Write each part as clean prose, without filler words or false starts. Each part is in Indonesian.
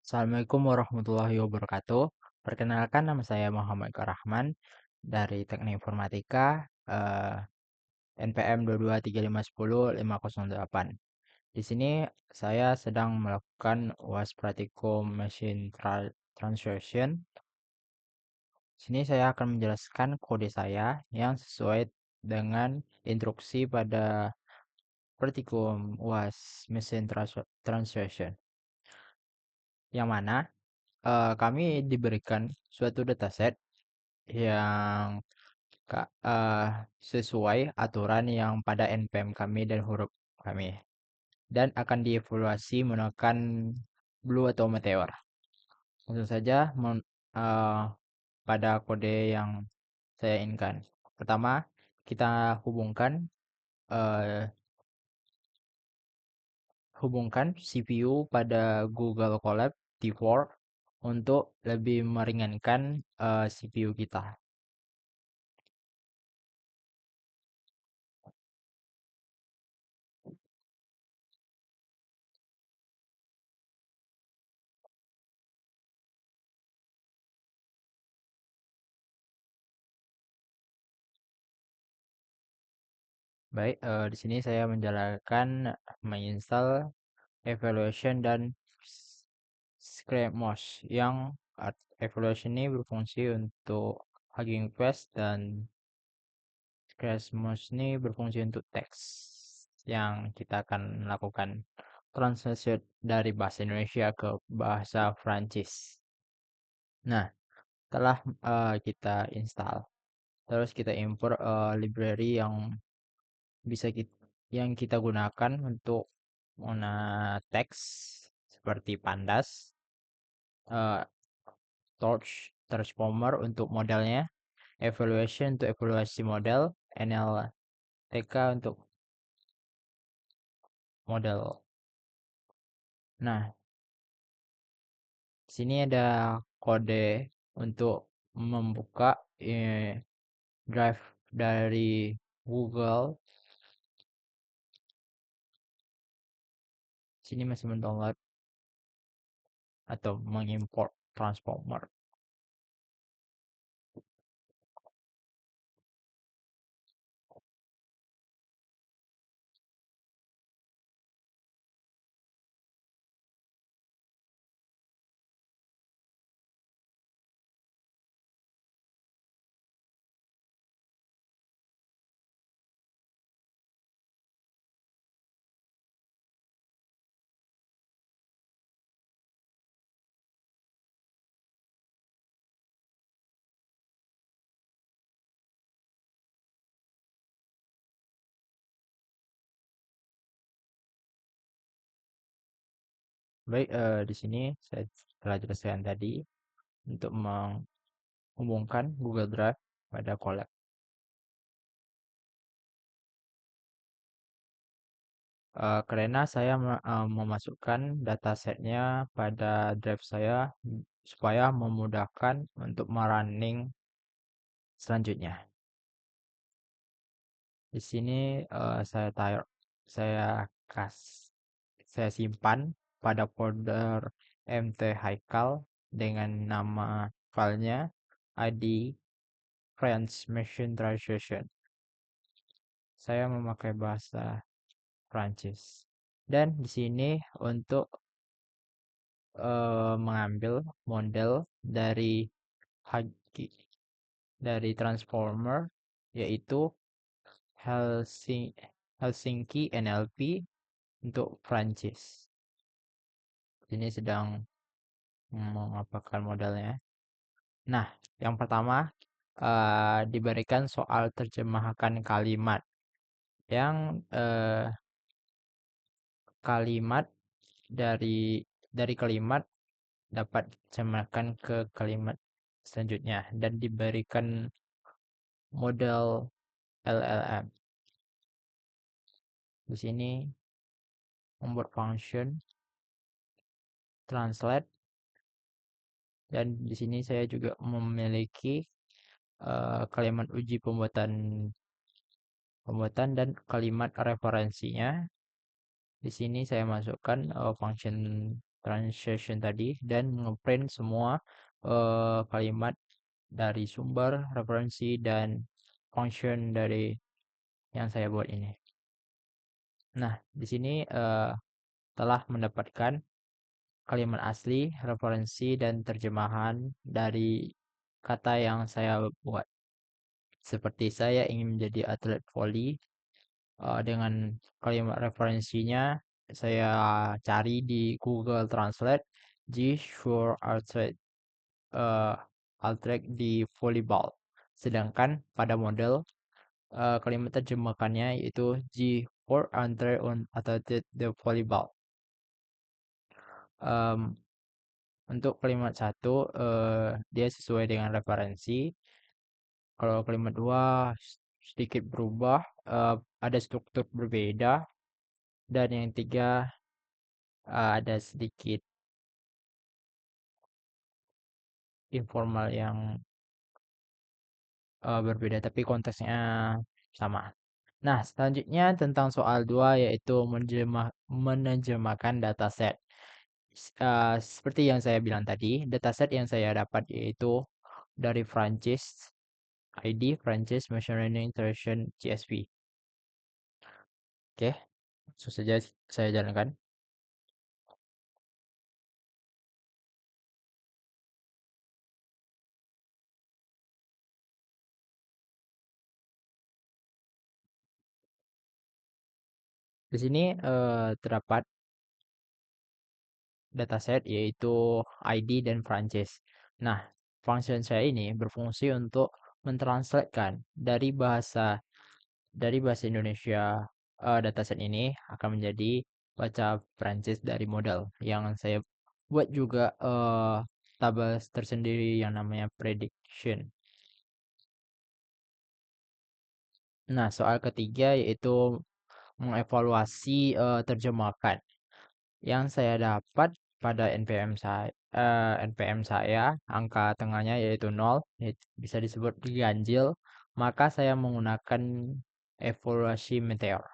Assalamualaikum warahmatullahi wabarakatuh. Perkenalkan nama saya Muhammad Rahman dari Teknik Informatika NPM 223510508. Di sini saya sedang melakukan UAS Praktikum Translation. Sini saya akan menjelaskan kode saya yang sesuai dengan instruksi pada Praktikum UAS Machine Translation. Yang mana kami diberikan suatu dataset yang sesuai aturan yang pada NPM kami dan huruf kami, dan akan dievaluasi menggunakan Blue atau Meteor. Langsung saja eh, pada kode yang saya inginkan. Pertama, kita hubungkan CPU pada Google Colab T4 untuk lebih meringankan CPU kita. Baik, di sini saya menjalankan menginstal evaluation dan Scrapmosh yang evaluation ini berfungsi untuk Hugging Face dan Scrapmosh ini berfungsi untuk teks yang kita akan melakukan translation dari bahasa Indonesia ke bahasa Prancis. Nah, setelah kita install, terus kita import library yang yang kita gunakan untuk teks seperti Pandas, eh, Torch Transformer untuk modelnya, Evaluation untuk evaluasi model, NLTK untuk model. Nah, sini ada kode untuk membuka drive dari Google. Sini masih mendownload atau mengimport transformer. Baik, di sini saya telah jelaskan tadi untuk menghubungkan Google Drive pada Colab. Karena saya memasukkan datasetnya pada drive saya supaya memudahkan untuk merunning selanjutnya. Di sini saya simpan pada folder mt haikal dengan nama filenya id French Machine Translation. Saya memakai bahasa Prancis. Dan di sini untuk mengambil model dari transformer, yaitu Helsinki NLP untuk Prancis. Ini sedang mengapakan modelnya. Nah, yang pertama diberikan soal terjemahkan kalimat yang kalimat dari kalimat dapat diterjemahkan ke kalimat selanjutnya dan diberikan model LLM. Di sini membuat function translate, dan di sini saya juga memiliki kalimat uji pembuatan dan kalimat referensinya. Di sini saya masukkan function translation tadi dan ngeprint semua kalimat dari sumber, referensi, dan function dari yang saya buat ini. Nah, di sini telah mendapatkan kalimat asli, referensi, dan terjemahan dari kata yang saya buat. Seperti saya ingin menjadi atlet voli, dengan kalimat referensinya saya cari di Google Translate G Shore atlet atlet di volleyball. Sedangkan pada model kalimat terjemahkannya yaitu G for atlet on atlet the volleyball. Em, untuk kalimat satu dia sesuai dengan referensi. Kalau kalimat dua sedikit berubah, ada struktur berbeda, dan yang tiga ada sedikit informal yang berbeda tapi konteksnya sama. Nah, selanjutnya tentang soal 2 yaitu menerjemahkan dataset. Seperti yang saya bilang tadi, dataset yang saya dapat yaitu dari Prancis, ID Prancis Machine Learning Interaction CSV. Oke, langsung saja saya jalankan. Di sini terdapat dataset yaitu ID dan Prancis. Nah, function saya ini berfungsi untuk mentranslatekan dari bahasa Indonesia dataset ini akan menjadi baca Prancis dari model yang saya buat juga tabel tersendiri yang namanya prediction. Nah, soal ketiga yaitu mengevaluasi terjemahan. Yang saya dapat pada NPM saya angka tengahnya yaitu 0, bisa disebut ganjil, maka saya menggunakan evaluasi meteor.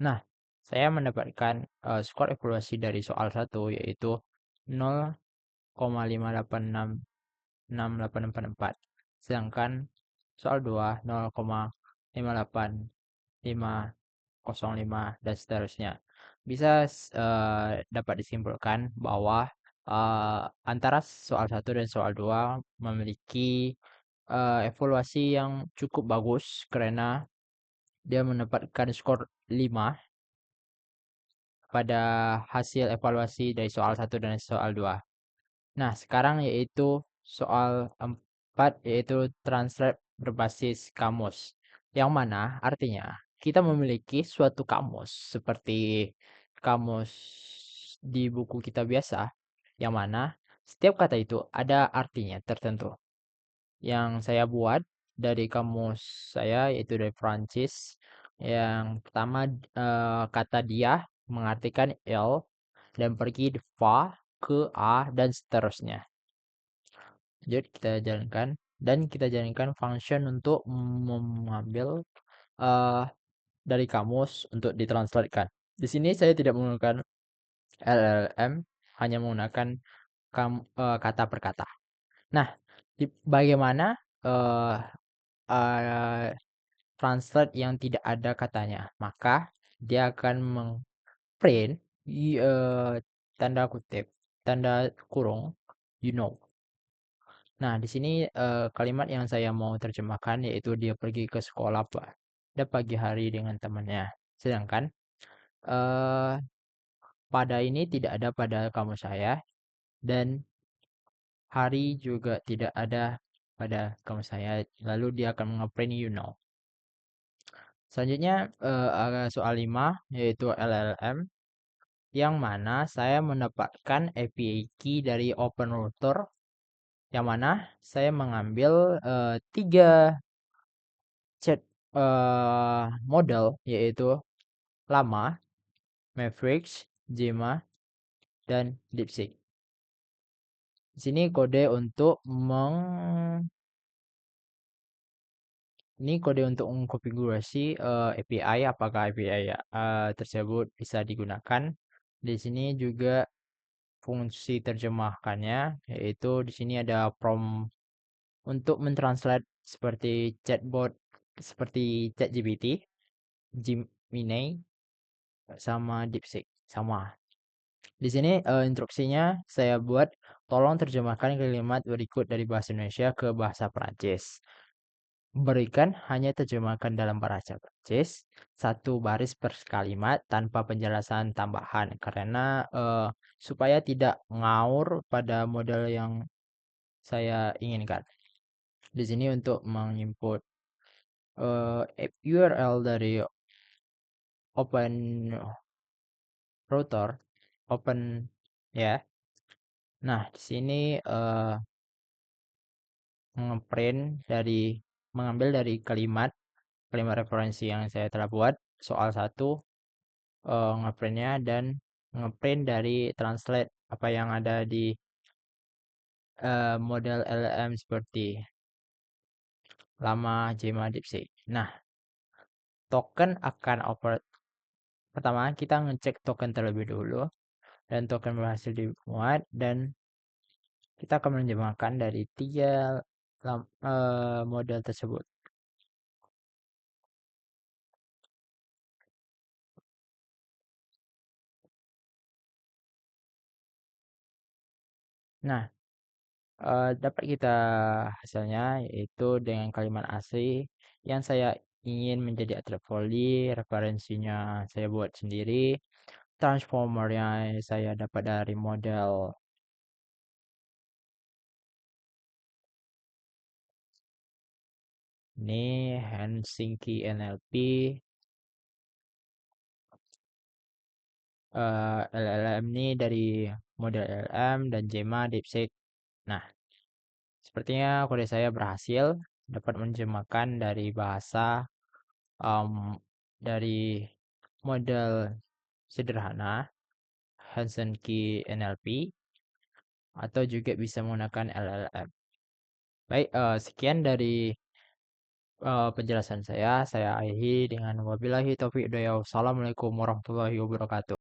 Nah, saya mendapatkan skor evaluasi dari soal 1 yaitu 0,586684. Sedangkan soal 2 0,58505 dan seterusnya. Bisa dapat disimpulkan bahwa antara soal 1 dan soal 2 memiliki evaluasi yang cukup bagus karena dia mendapatkan skor 5 pada hasil evaluasi dari soal 1 dan soal 2. Nah, sekarang yaitu soal 4 yaitu translate berbasis kamus. Yang mana artinya kita memiliki suatu kamus seperti kamus di buku kita biasa yang mana setiap kata itu ada artinya tertentu. Yang saya buat dari kamus saya yaitu dari Prancis. Yang pertama kata dia mengartikan L dan pergi fa ke A dan seterusnya. Jadi kita jalankan dan kita jalankan function untuk mengambil uh, dari kamus untuk ditranslatekan. Di sini saya tidak menggunakan LLM, hanya menggunakan kata per kata. Nah, bagaimana uh, uh, translate yang tidak ada katanya? Maka dia akan print tanda kutip, tanda kurung, you know. Nah, di sini kalimat yang saya mau terjemahkan yaitu dia pergi ke sekolah pada pagi hari dengan temannya. Sedangkan eh, pada ini tidak ada pada kamu saya dan hari juga tidak ada pada kamu saya. Lalu dia akan mengeprint you know. Selanjutnya soal 5 yaitu LLM yang mana saya mendapatkan API key dari Open Router yang mana saya mengambil 3 chat model yaitu Llama, Mavericks, Gemma, dan DeepSeek. Di sini kode untuk ini kode untuk mengkonfigurasi API, apakah API tersebut bisa digunakan. Di sini juga fungsi terjemahkannya, yaitu di sini ada prompt untuk mentranslate seperti chatbot, seperti ChatGPT, Gemini, sama DeepSeek, sama. Di sini instruksinya saya buat, tolong terjemahkan kalimat berikut dari bahasa Indonesia ke bahasa Perancis. Berikan hanya terjemahkan dalam bahasa Perancis, satu baris per kalimat tanpa penjelasan tambahan, karena supaya tidak ngaur pada model yang saya inginkan. Di sini untuk menginput URL dari open router, open ya. Nah, di sini mengambil dari kalimat referensi yang saya telah buat, soal 1 ngeprintnya dan ngeprint dari translate apa yang ada di model LLM seperti Llama, Gemma, DeepSeek. Nah, token akan pertama kita ngecek token terlebih dulu, dan token berhasil dimuat, dan kita akan menerjemahkan dari 3 model tersebut. Nah, dapat kita hasilnya, yaitu dengan kalimat asli yang saya ingin menjadi atlet voli, referensinya saya buat sendiri, transformernya saya dapat dari model ini Helsinki NLP, LLM ini dari model LLM, dan Gemma, DeepSeek. Nah, sepertinya kode saya berhasil dapat menerjemahkan dari bahasa dari model sederhana Helsinki NLP, atau juga bisa menggunakan LLM. Baik, sekian dari penjelasan saya. Saya akhiri dengan wabillahi taufiq hidayah. Wassalamualaikum warahmatullahi wabarakatuh.